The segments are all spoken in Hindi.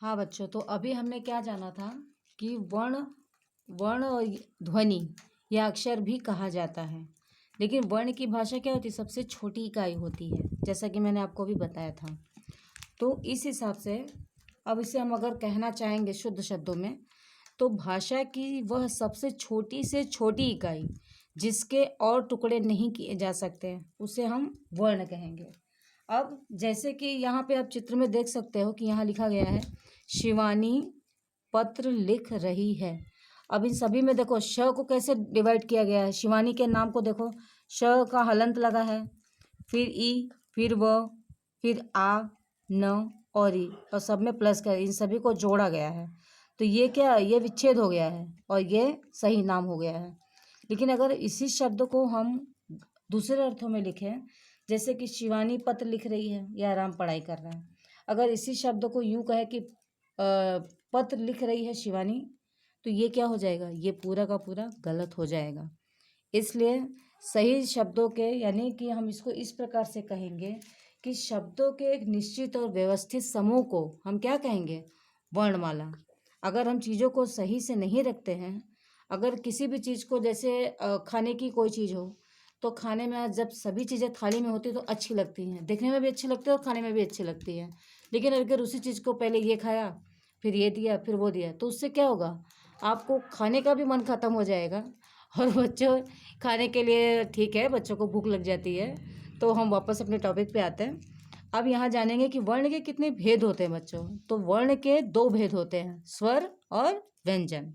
हाँ बच्चों, तो अभी हमने क्या जाना था कि वर्ण वर्ण और ध्वनि या अक्षर भी कहा जाता है। लेकिन वर्ण की भाषा क्या होती है? सबसे छोटी इकाई होती है, जैसा कि मैंने आपको भी बताया था। तो इस हिसाब से अब इसे हम अगर कहना चाहेंगे शुद्ध शब्दों में, तो भाषा की वह सबसे छोटी से छोटी इकाई जिसके और टुकड़े नहीं किए जा सकते, उसे हम वर्ण कहेंगे। अब जैसे कि यहाँ पे आप चित्र में देख सकते हो कि यहाँ लिखा गया है शिवानी पत्र लिख रही है। अब इन सभी में देखो श को कैसे डिवाइड किया गया है। शिवानी के नाम को देखो, श का हलंत लगा है, फिर ई, फिर व, फिर आ, न और ई, और सब में प्लस कर इन सभी को जोड़ा गया है। तो ये क्या, ये विच्छेद हो गया है और ये सही नाम हो गया है। लेकिन अगर इसी शब्द को हम दूसरे अर्थों में लिखें, जैसे कि शिवानी पत्र लिख रही है या आराम पढ़ाई कर रहा है, अगर इसी शब्द को यूं कहे कि पत्र लिख रही है शिवानी, तो ये क्या हो जाएगा? ये पूरा का पूरा गलत हो जाएगा। इसलिए सही शब्दों के, यानी कि हम इसको इस प्रकार से कहेंगे कि शब्दों के एक निश्चित और व्यवस्थित समूह को हम क्या कहेंगे? वर्णमाला। अगर हम चीज़ों को सही से नहीं रखते हैं, अगर किसी भी चीज़ को, जैसे खाने की कोई चीज़ हो, तो खाने में जब सभी चीज़ें थाली में होती है तो अच्छी लगती हैं, देखने में भी अच्छी लगती है और खाने में भी अच्छी लगती है। लेकिन अगर उसी चीज़ को पहले ये खाया, फिर ये दिया, फिर वो दिया, तो उससे क्या होगा? आपको खाने का भी मन खत्म हो जाएगा। और बच्चों, खाने के लिए ठीक है, बच्चों को भूख लग जाती है। तो हम वापस अपने टॉपिक पे आते हैं। अब यहाँ जानेंगे कि वर्ण के कितने भेद होते हैं बच्चों। तो वर्ण के 2 भेद होते हैं, स्वर और व्यंजन।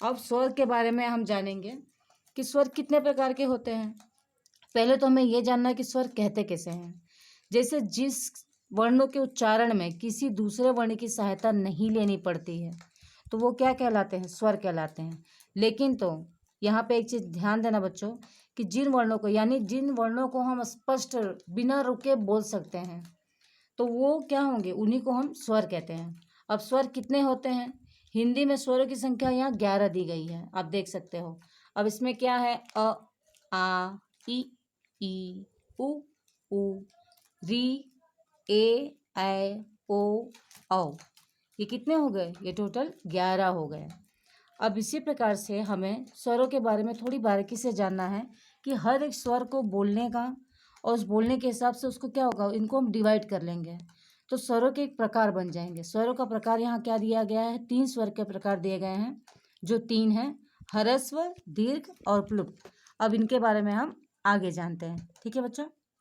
अब स्वर के बारे में हम जानेंगे कि स्वर कितने प्रकार के होते हैं। पहले तो हमें ये जानना है कि स्वर कहते कैसे हैं। जैसे जिस वर्णों के उच्चारण में किसी दूसरे वर्ण की सहायता नहीं लेनी पड़ती है, तो वो क्या कहलाते हैं? स्वर कहलाते हैं। लेकिन तो यहाँ पे एक चीज़ ध्यान देना बच्चों, कि जिन वर्णों को, यानी जिन वर्णों को हम स्पष्ट बिना रुके बोल सकते हैं, तो वो क्या होंगे? उन्हीं को हम स्वर कहते हैं। अब स्वर कितने होते हैं? हिंदी में स्वरों की संख्या यहाँ 11 दी गई है, आप देख सकते हो। अब इसमें क्या है? अ, आ, ई, उ, री, ए, ऐ, ओ, औ। ये कितने हो गए? ये टोटल 11 हो गए। अब इसी प्रकार से हमें स्वरों के बारे में थोड़ी बारीकी से जानना है कि हर एक स्वर को बोलने का, और उस बोलने के हिसाब से उसको क्या होगा, इनको हम डिवाइड कर लेंगे तो स्वरों के एक प्रकार बन जाएंगे। स्वरों का प्रकार यहाँ क्या दिया गया है? 3 स्वर के प्रकार दिए गए हैं, जो 3 हैं, ह्रस्व, दीर्घ और प्लुप्त। अब इनके बारे में हम आगे जानते हैं। ठीक है बच्चों।